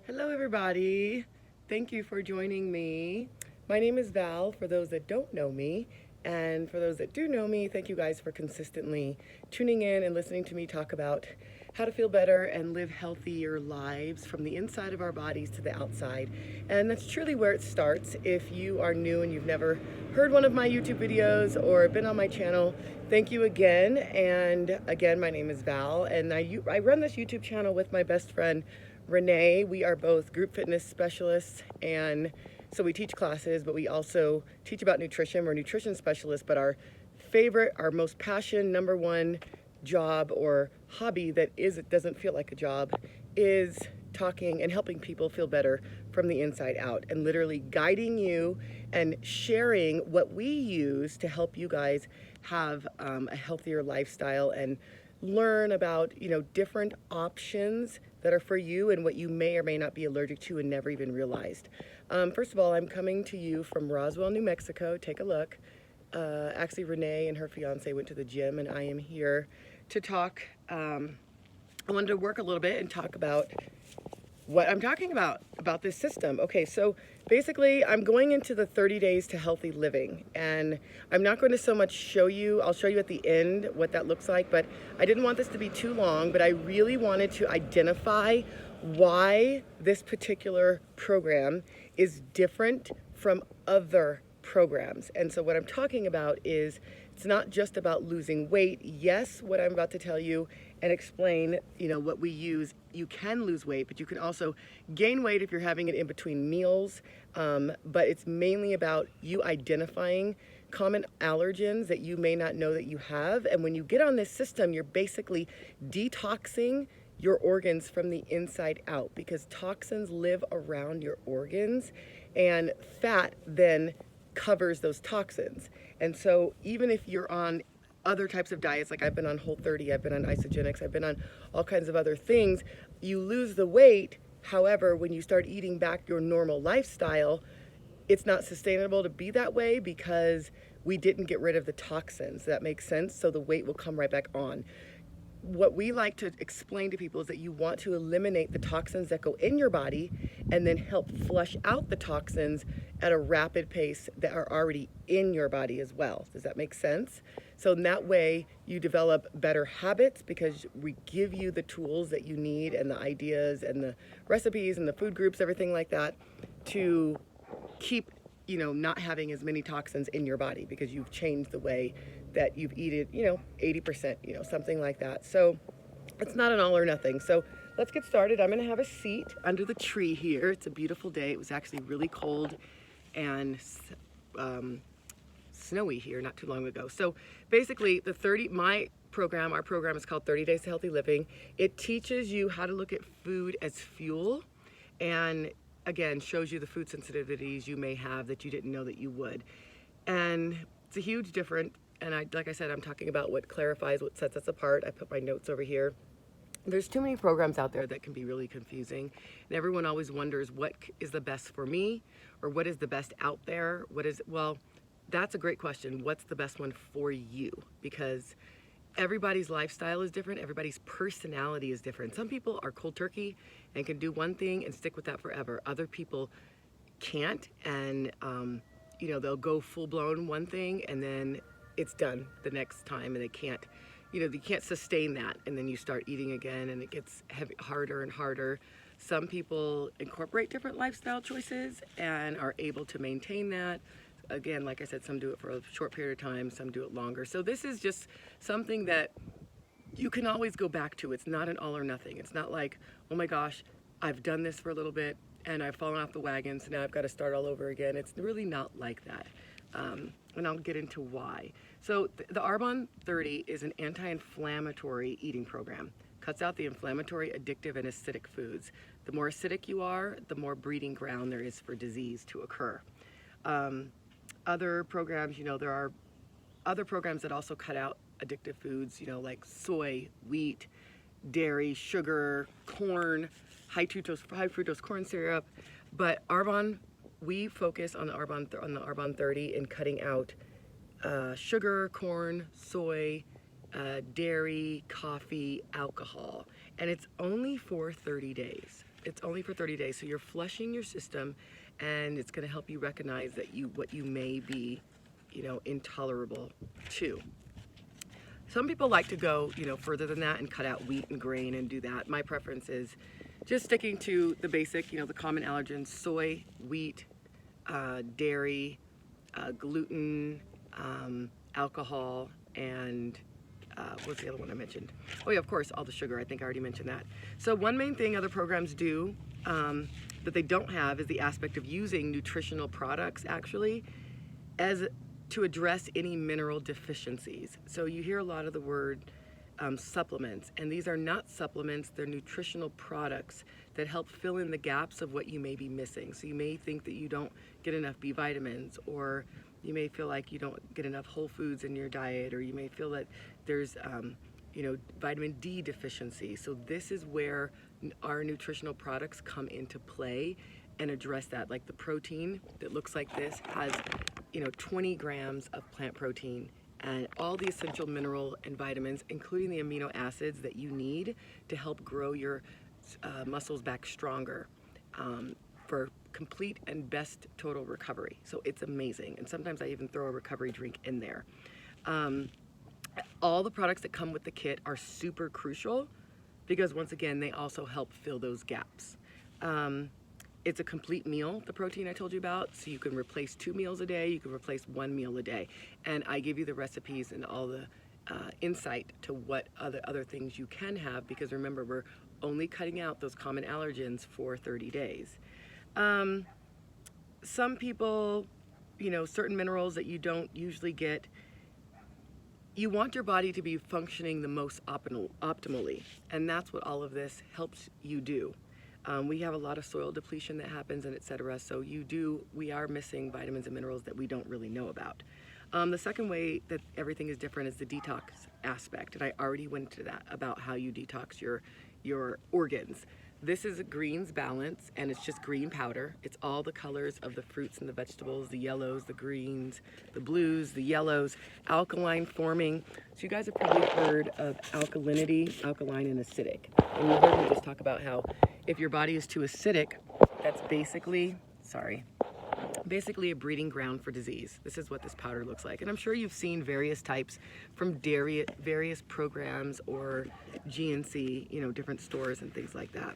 Hello, everybody. Thank you for joining me. My name is Val, for those that don't know me. And for those that do know me, thank you guys for consistently tuning in and listening to me talk about how to feel better and live healthier lives from the inside of our bodies to the outside. And that's truly where it starts. If you are new and you've never heard one of my YouTube videos or been on my channel, thank you again. And again, my name is Val, and I run this YouTube channel with my best friend, Renee. We are both group fitness specialists, and so we teach classes, but we also teach about nutrition. We're nutrition specialists, but our most passion, number one job or hobby that it doesn't feel like a job is talking and helping people feel better from the inside out, and literally guiding you and sharing what we use to help you guys have a healthier lifestyle and learn about different options that are for you and what you may or may not be allergic to and never even realized. First of all, I'm coming to you from Roswell, New Mexico. Take a look. Actually, Renee and her fiance went to the gym, and I am here to talk. I wanted to work a little bit and talk about what I'm talking about this system. Okay, so basically I'm going into the 30 days to healthy living, and I'm not going to so much show you, I'll show you at the end what that looks like, but I didn't want this to be too long, but I really wanted to identify why this particular program is different from other programs. And so what I'm talking about is it's not just about losing weight. Yes, what I'm about to tell you and explain, what we use, you can lose weight, but you can also gain weight if you're having it in between meals. But it's mainly about you identifying common allergens that you may not know that you have. And when you get on this system, you're basically detoxing your organs from the inside out, because toxins live around your organs, and fat then covers those toxins. And so even if you're on other types of diets, like I've been on Whole30, I've been on isogenics, I've been on all kinds of other things, you lose the weight. However, when you start eating back your normal lifestyle, it's not sustainable to be that way because we didn't get rid of the toxins. That makes sense? So the weight will come right back on. What we like to explain to people is that you want to eliminate the toxins that go in your body and then help flush out the toxins at a rapid pace that are already in your body as well. Does that make sense? So in that way, you develop better habits because we give you the tools that you need and the ideas and the recipes and the food groups, everything like that, to keep not having as many toxins in your body because you've changed the way that you've eaten, 80%, something like that. So it's not an all or nothing. So let's get started. I'm going to have a seat under the tree here. It's a beautiful day. It was actually really cold and snowy here not too long ago. So basically our program is called 30 Days to Healthy Living. It teaches you how to look at food as fuel, and again, shows you the food sensitivities you may have that you didn't know that you would. And it's a huge difference. And like I said, I'm talking about what clarifies, what sets us apart. I put my notes over here. There's too many programs out there that can be really confusing. And everyone always wonders what is the best for me, or what is the best out there? Well, that's a great question. What's the best one for you? Because everybody's lifestyle is different. Everybody's personality is different. Some people are cold turkey and can do one thing and stick with that forever. Other people can't, and they'll go full blown one thing and then it's done the next time, and they can't sustain that, and then you start eating again and it gets harder and harder. Some people incorporate different lifestyle choices and are able to maintain that. Again, like I said, some do it for a short period of time, some do it longer. So this is just something that you can always go back to. It's not an all or nothing. It's not like, oh my gosh, I've done this for a little bit and I've fallen off the wagon, so now I've got to start all over again. It's really not like that. And I'll get into why. So the Arbonne 30 is an anti-inflammatory eating program. Cuts out the inflammatory, addictive, and acidic foods. The more acidic you are, the more breeding ground there is for disease to occur. Other programs, there are other programs that also cut out addictive foods, like soy, wheat, dairy, sugar, corn, high fructose corn syrup. But Arbonne, we focus on the Arbonne 30 in cutting out sugar, corn, soy, dairy, coffee, alcohol. and it's only for 30 days. It's only for 30 days. So you're flushing your system, and it's going to help you recognize that what you may be, intolerable to. Some people like to go, further than that and cut out wheat and grain and do that. My preference is just sticking to the basic, the common allergens: soy, wheat, dairy, gluten, alcohol, and what's the other one I mentioned? Oh yeah, of course, all the sugar. I think I already mentioned that. So one main thing other programs do that they don't have is the aspect of using nutritional products actually as to address any mineral deficiencies. So you hear a lot of the word supplements, and these are not supplements, they're nutritional products that help fill in the gaps of what you may be missing. So you may think that you don't get enough B vitamins, or you may feel like you don't get enough whole foods in your diet, or you may feel that there's vitamin D deficiency. So this is where our nutritional products come into play and address that. Like the protein that looks like this has 20 grams of plant protein and all the essential mineral and vitamins, including the amino acids that you need to help grow your muscles back stronger for complete and best total recovery. So it's amazing. And sometimes I even throw a recovery drink in there. All the products that come with the kit are super crucial because, once again, they also help fill those gaps. It's a complete meal, the protein I told you about, so you can replace 2 meals a day, you can replace 1 meal a day. And I give you the recipes and all the insight to what other things you can have, because remember, we're only cutting out those common allergens for 30 days. Some people, certain minerals that you don't usually get, you want your body to be functioning the most optimally, and that's what all of this helps you do. We have a lot of soil depletion that happens, and etc. So we are missing vitamins and minerals that we don't really know about. The second way that everything is different is the detox aspect, and I already went into that about how you detox your organs. This is a greens balance, and it's just green powder. It's all the colors of the fruits and the vegetables: the yellows, the greens, the blues, the yellows, alkaline forming. So you guys have probably heard of alkalinity, alkaline and acidic. And you heard me just talk about how if your body is too acidic, that's basically a breeding ground for disease. This is what this powder looks like. And I'm sure you've seen various types from various programs or GNC, different stores and things like that.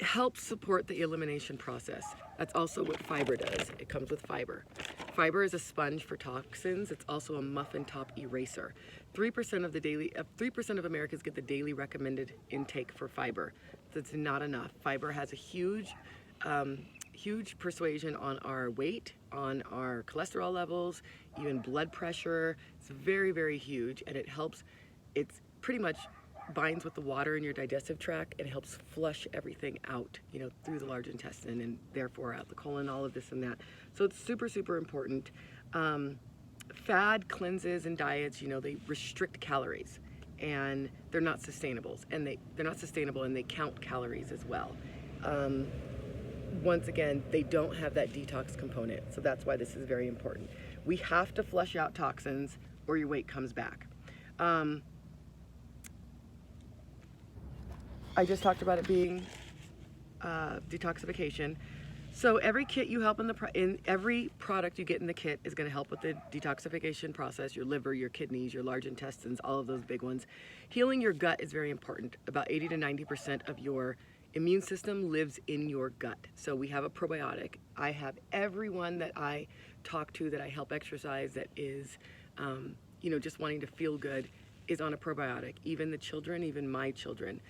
Helps support the elimination process. That's also what fiber does. It comes with fiber. Fiber is a sponge for toxins. It's also a muffin top eraser. 3% of Americans get the daily recommended intake for fiber. That's not enough. Fiber has a huge persuasion on our weight, on our cholesterol levels, even blood pressure. It's very, very huge, and it's pretty much binds with the water in your digestive tract and helps flush everything out, through the large intestine and therefore out the colon, all of this and that. So it's super, super important. Fad cleanses and diets, they restrict calories, and they're not sustainable, and they count calories as well. Once again, they don't have that detox component, so that's why this is very important. We have to flush out toxins or your weight comes back. I just talked about it being detoxification. So every kit you help in every product you get in the kit is going to help with the detoxification process: your liver, your kidneys, your large intestines, all of those big ones. Healing your gut is very important. About 80 to 90% of your immune system lives in your gut. So we have a probiotic. I have everyone that I talk to, that I help exercise, that is, just wanting to feel good, is on a probiotic. Even the children, even my children.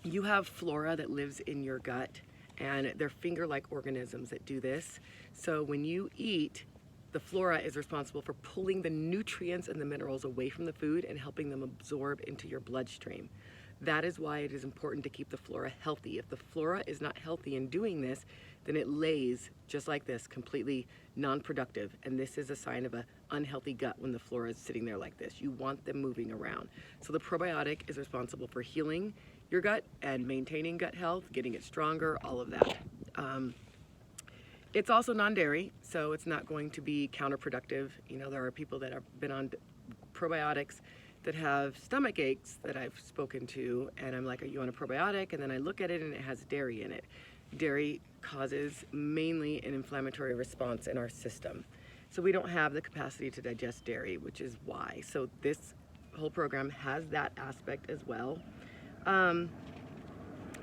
You have flora that lives in your gut, and they're finger-like organisms that do this. So when you eat, the flora is responsible for pulling the nutrients and the minerals away from the food and helping them absorb into your bloodstream. That is why it is important to keep the flora healthy. If the flora is not healthy in doing this, then it lays just like this, completely non-productive. And this is a sign of an unhealthy gut when the flora is sitting there like this. You want them moving around. So the probiotic is responsible for healing your gut and maintaining gut health, getting it stronger, all of that. It's also non-dairy, so it's not going to be counterproductive. There are people that have been on probiotics that have stomach aches that I've spoken to, and I'm like, are you on a probiotic? And then I look at it and it has dairy in it. Dairy causes mainly an inflammatory response in our system. So we don't have the capacity to digest dairy, which is why. So this whole program has that aspect as well.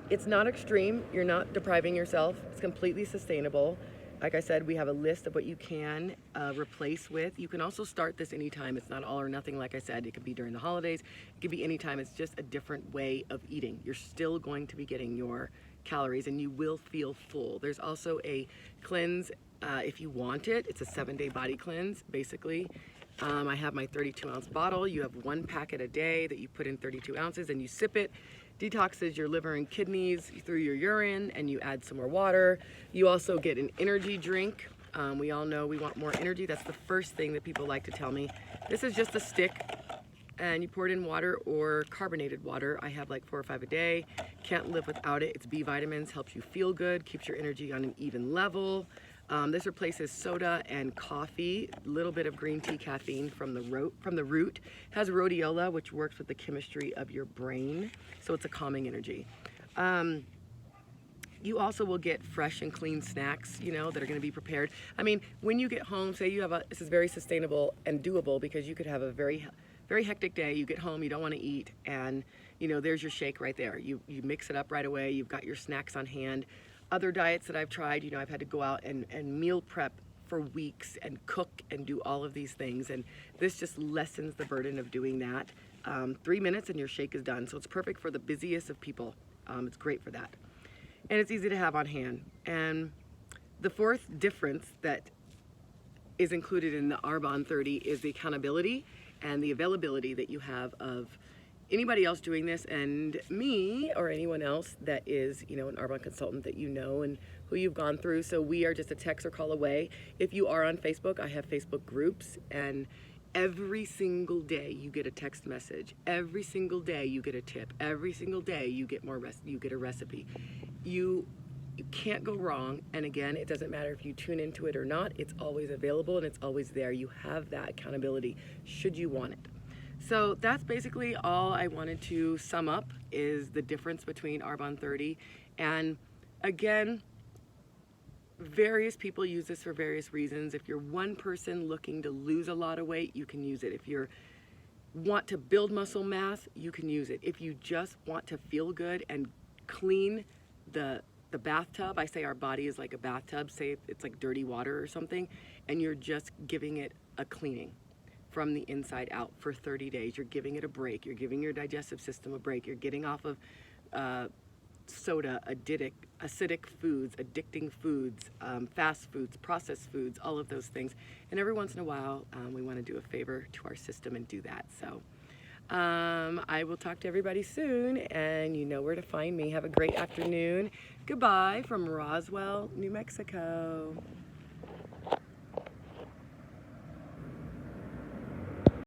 It's not extreme. You're not depriving yourself. It's completely sustainable. Like I said, we have a list of what you can replace with. You can also start this anytime. It's not all or nothing, like I said. It could be during the holidays. It could be anytime. It's just a different way of eating. You're still going to be getting your calories and you will feel full. There's also a cleanse if you want it. It's a 7-day body cleanse, basically. I have my 32-ounce bottle. You have 1 packet a day that you put in 32 ounces and you sip it. Detoxes your liver and kidneys through your urine, and you add some more water. You also get an energy drink. We all know we want more energy. That's the first thing that people like to tell me. This is just a stick, and you pour it in water or carbonated water. I have like 4 or 5 a day. Can't live without it. It's B vitamins, helps you feel good, keeps your energy on an even level. This replaces soda and coffee. A little bit of green tea caffeine from the root. It has rhodiola, which works with the chemistry of your brain, so it's a calming energy. You also will get fresh and clean snacks, you know, that are going to be prepared. I mean, when you get home, say you have this is very sustainable and doable because you could have a very hectic day. You get home, you don't want to eat, and you know, there's your shake right there. You mix it up right away. You've got your snacks on hand. Other diets that I've tried, you know, I've had to go out and meal prep for weeks and cook and do all of these things, and this just lessens the burden of doing that. 3 minutes and your shake is done, so it's perfect for the busiest of people. It's great for that, and it's easy to have on hand. And the fourth difference that is included in the Arbonne 30 is the accountability and the availability that you have of anybody else doing this, and me or anyone else that is, you know, an Arbonne consultant that you know and who you've gone through. So we are just a text or call away. If you are on Facebook, I have Facebook groups, and every single day you get a text message. Every single day you get a tip. Every single day you get you get a recipe. You can't go wrong. And again, it doesn't matter if you tune into it or not. It's always available and it's always there. You have that accountability should you want it. So that's basically all I wanted to sum up, is the difference between Arbonne 30. And again, various people use this for various reasons. If you're one person looking to lose a lot of weight, you can use it. If you want to build muscle mass, you can use it. If you just want to feel good and clean the bathtub, I say our body is like a bathtub, say it's like dirty water or something, and you're just giving it a cleaning from the inside out for 30 days. You're giving it a break. You're giving your digestive system a break. You're getting off of soda, acidic foods, addicting foods, fast foods, processed foods, all of those things. And every once in a while, we want to do a favor to our system and do that. So I will talk to everybody soon, and you know where to find me. Have a great afternoon. Goodbye from Roswell, New Mexico.